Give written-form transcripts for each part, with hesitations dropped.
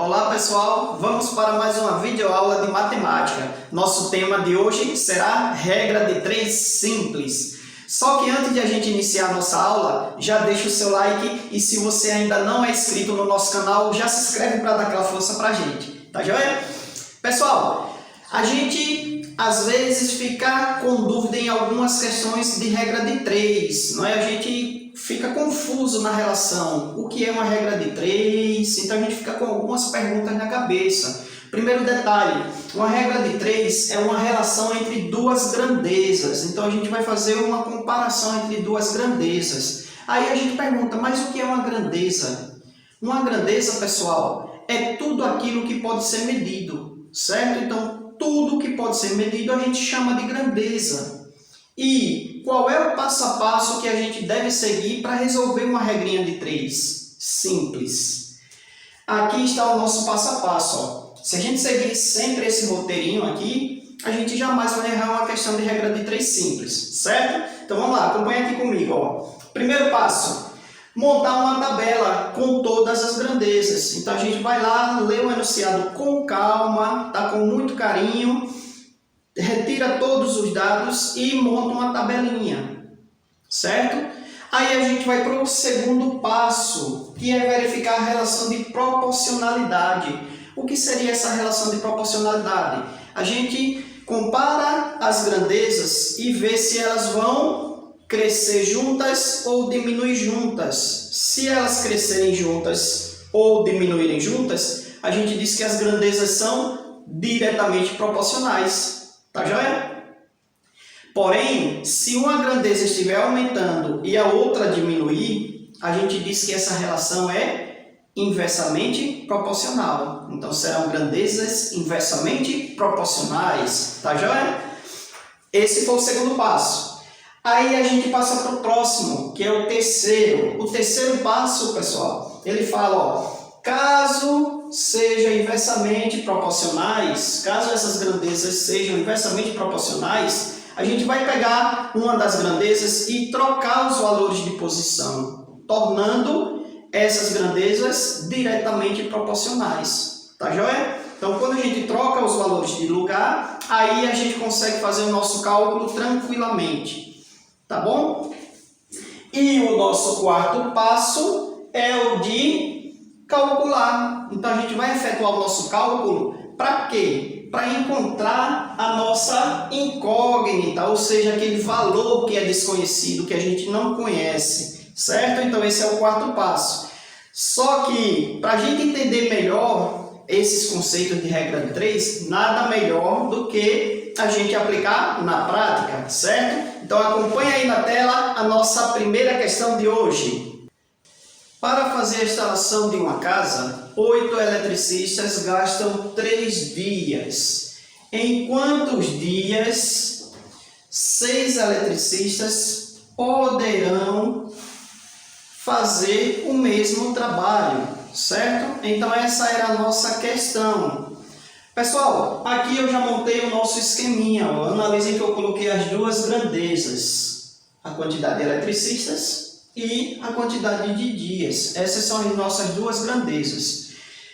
Olá pessoal, vamos para mais uma videoaula de matemática. Nosso tema de hoje será regra de 3 simples. Só que antes de a gente iniciar a nossa aula, já deixa o seu like e se você ainda não é inscrito no nosso canal, já se inscreve para dar aquela força pra gente, tá joia? Pessoal, a gente às vezes fica com dúvida em algumas questões de regra de 3, não é? A gente fica confuso na relação. O que é uma regra de 3? Então a gente fica com algumas perguntas na cabeça. Primeiro detalhe, uma regra de 3 é uma relação entre duas grandezas. Então a gente vai fazer uma comparação entre duas grandezas. Aí a gente pergunta, mas o que é uma grandeza? Uma grandeza, pessoal, é tudo aquilo que pode ser medido, certo? Então tudo que pode ser medido a gente chama de grandeza. E qual é o passo a passo que a gente deve seguir para resolver uma regrinha de 3? Simples. Aqui está o nosso passo a passo. Ó. Se a gente seguir sempre esse roteirinho aqui, a gente jamais vai errar uma questão de regra de 3 simples, certo? Então vamos lá, acompanha aqui comigo. Ó. Primeiro passo, montar uma tabela com todas as grandezas. Então a gente vai lá, lê o enunciado com calma, tá? Com muito carinho. Retira todos os dados e monta uma tabelinha, certo? Aí a gente vai para o segundo passo, que é verificar a relação de proporcionalidade. O que seria essa relação de proporcionalidade? A gente compara as grandezas e vê se elas vão crescer juntas ou diminuir juntas. Se elas crescerem juntas ou diminuírem juntas, a gente diz que as grandezas são diretamente proporcionais. Tá joia? Porém, se uma grandeza estiver aumentando e a outra diminuir, a gente diz que essa relação é inversamente proporcional. Então, serão grandezas inversamente proporcionais. Tá joia? Esse foi o segundo passo. Aí a gente passa para o próximo, que é o terceiro. O terceiro passo, pessoal, ele fala, ó, caso sejam inversamente proporcionais, caso essas grandezas sejam inversamente proporcionais, a gente vai pegar uma das grandezas e trocar os valores de posição, tornando essas grandezas diretamente proporcionais. Tá joia? Então, quando a gente troca os valores de lugar, aí a gente consegue fazer o nosso cálculo tranquilamente. Tá bom? E o nosso quarto passo é o de calcular. Então a gente vai efetuar o nosso cálculo para quê? Para encontrar a nossa incógnita, ou seja, aquele valor que é desconhecido, que a gente não conhece, certo? Então esse é o quarto passo. Só que para a gente entender melhor esses conceitos de regra de 3, nada melhor do que a gente aplicar na prática, certo? Então acompanha aí na tela a nossa primeira questão de hoje. Para fazer a instalação de uma casa, 8 eletricistas gastam 3 dias. Em quantos dias 6 eletricistas poderão fazer o mesmo trabalho, certo? Então essa era a nossa questão. Pessoal, aqui eu já montei o nosso esqueminha. Ó. Analisem que eu coloquei as duas grandezas, a quantidade de eletricistas e a quantidade de dias. Essas são as nossas duas grandezas.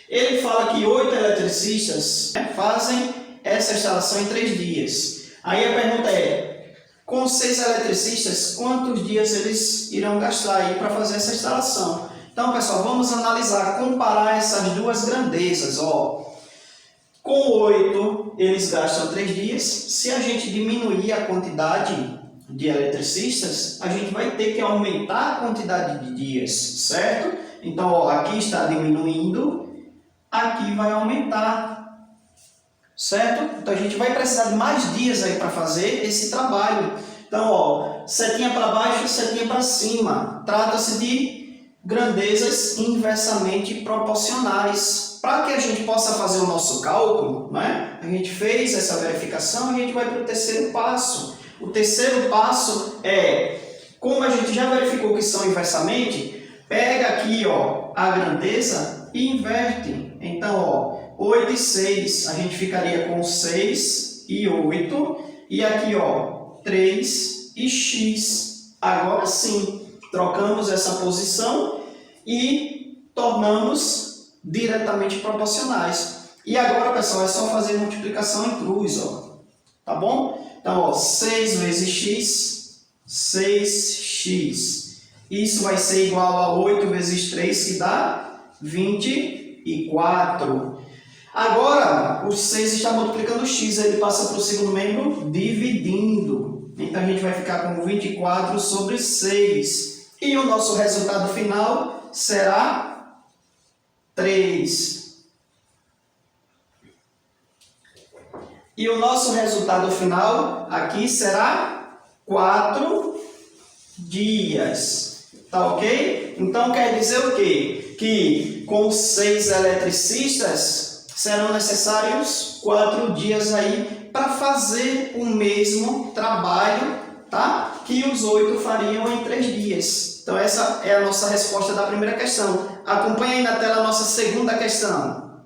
Ele fala que 8 eletricistas fazem essa instalação em 3 dias. Aí a pergunta é, com 6 eletricistas, quantos dias eles irão gastar aí para fazer essa instalação? Então, pessoal, vamos analisar, comparar essas duas grandezas. Ó. Com 8, eles gastam 3 dias. Se a gente diminuir a quantidade de eletricistas, a gente vai ter que aumentar a quantidade de dias, certo? Então, ó, aqui está diminuindo, aqui vai aumentar, certo? Então, a gente vai precisar de mais dias aí para fazer esse trabalho. Então, ó, setinha para baixo, setinha para cima. Trata-se de grandezas inversamente proporcionais. Para que a gente possa fazer o nosso cálculo, né? A gente fez essa verificação, a gente vai para o terceiro passo. O terceiro passo é, como a gente já verificou que são inversamente, pega aqui ó, a grandeza e inverte. Então, ó, 8 e 6, a gente ficaria com 6 e 8. E aqui, ó, 3 e x. Agora sim, trocamos essa posição e tornamos diretamente proporcionais. E agora, pessoal, é só fazer multiplicação em cruz, ó. Tá bom? Então, ó, 6 vezes x, 6x. Isso vai ser igual a 8 vezes 3, que dá 24. Agora, o 6 está multiplicando o x, ele passa para o segundo membro dividindo. Então, a gente vai ficar com 24 sobre 6. E o nosso resultado final será 3. E o nosso resultado final aqui será 4 dias. Tá ok? Então quer dizer o quê? Que com 6 eletricistas serão necessários 4 dias aí para fazer o mesmo trabalho, tá? Que os 8 fariam em 3 dias. Então essa é a nossa resposta da primeira questão. Acompanhe aí na tela a nossa segunda questão.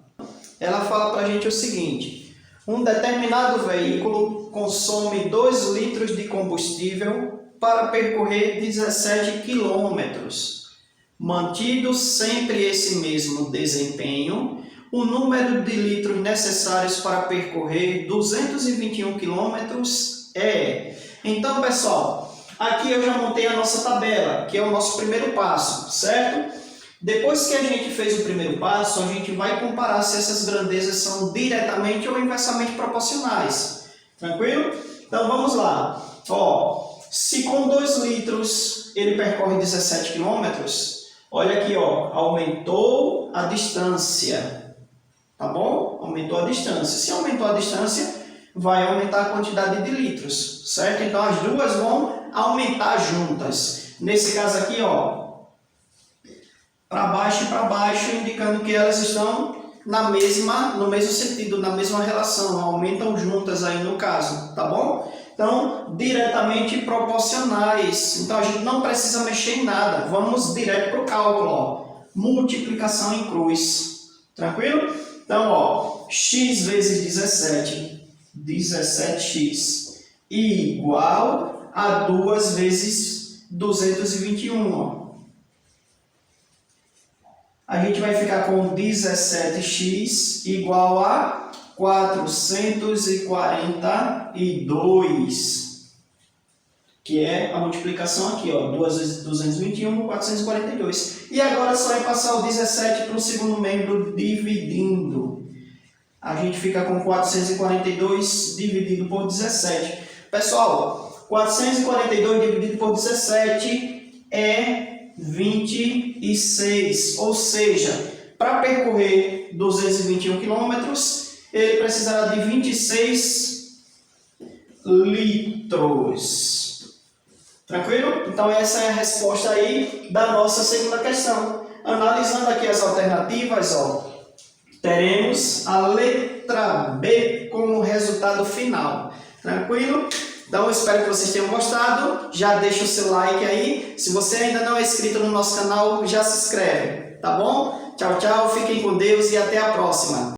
Ela fala para a gente o seguinte: um determinado veículo consome 2 litros de combustível para percorrer 17 quilômetros. Mantido sempre esse mesmo desempenho, o número de litros necessários para percorrer 221 quilômetros é... Então, pessoal, aqui eu já montei a nossa tabela, que é o nosso primeiro passo, certo? Depois que a gente fez o primeiro passo, a gente vai comparar se essas grandezas são diretamente ou inversamente proporcionais. Tranquilo? Então, vamos lá. Ó, se com 2 litros ele percorre 17 quilômetros, olha aqui, ó, aumentou a distância, tá bom? Aumentou a distância. Se aumentou a distância, vai aumentar a quantidade de litros, certo? Então, as duas vão aumentar juntas. Nesse caso aqui, ó, para baixo e para baixo, indicando que elas estão no mesmo sentido, na mesma relação, aumentam juntas aí no caso, tá bom? Então, diretamente proporcionais. Então, a gente não precisa mexer em nada. Vamos direto para o cálculo, ó. Multiplicação em cruz. Tranquilo? Então, ó, x vezes 17, 17x, igual a 2 vezes 221, ó. A gente vai ficar com 17x igual a 442, que é a multiplicação aqui, ó, 2 vezes 221, 442. E agora só é passar o 17 para o segundo membro dividindo. A gente fica com 442 dividido por 17. Pessoal, 442 dividido por 17 é 26, ou seja, para percorrer 221 quilômetros, ele precisará de 26 litros. Tranquilo? Então essa é a resposta aí da nossa segunda questão. Analisando aqui as alternativas, ó, teremos a letra B como resultado final. Tranquilo? Então, eu espero que vocês tenham gostado. Já deixa o seu like aí. Se você ainda não é inscrito no nosso canal, já se inscreve, tá bom? Tchau, tchau. Fiquem com Deus e até a próxima.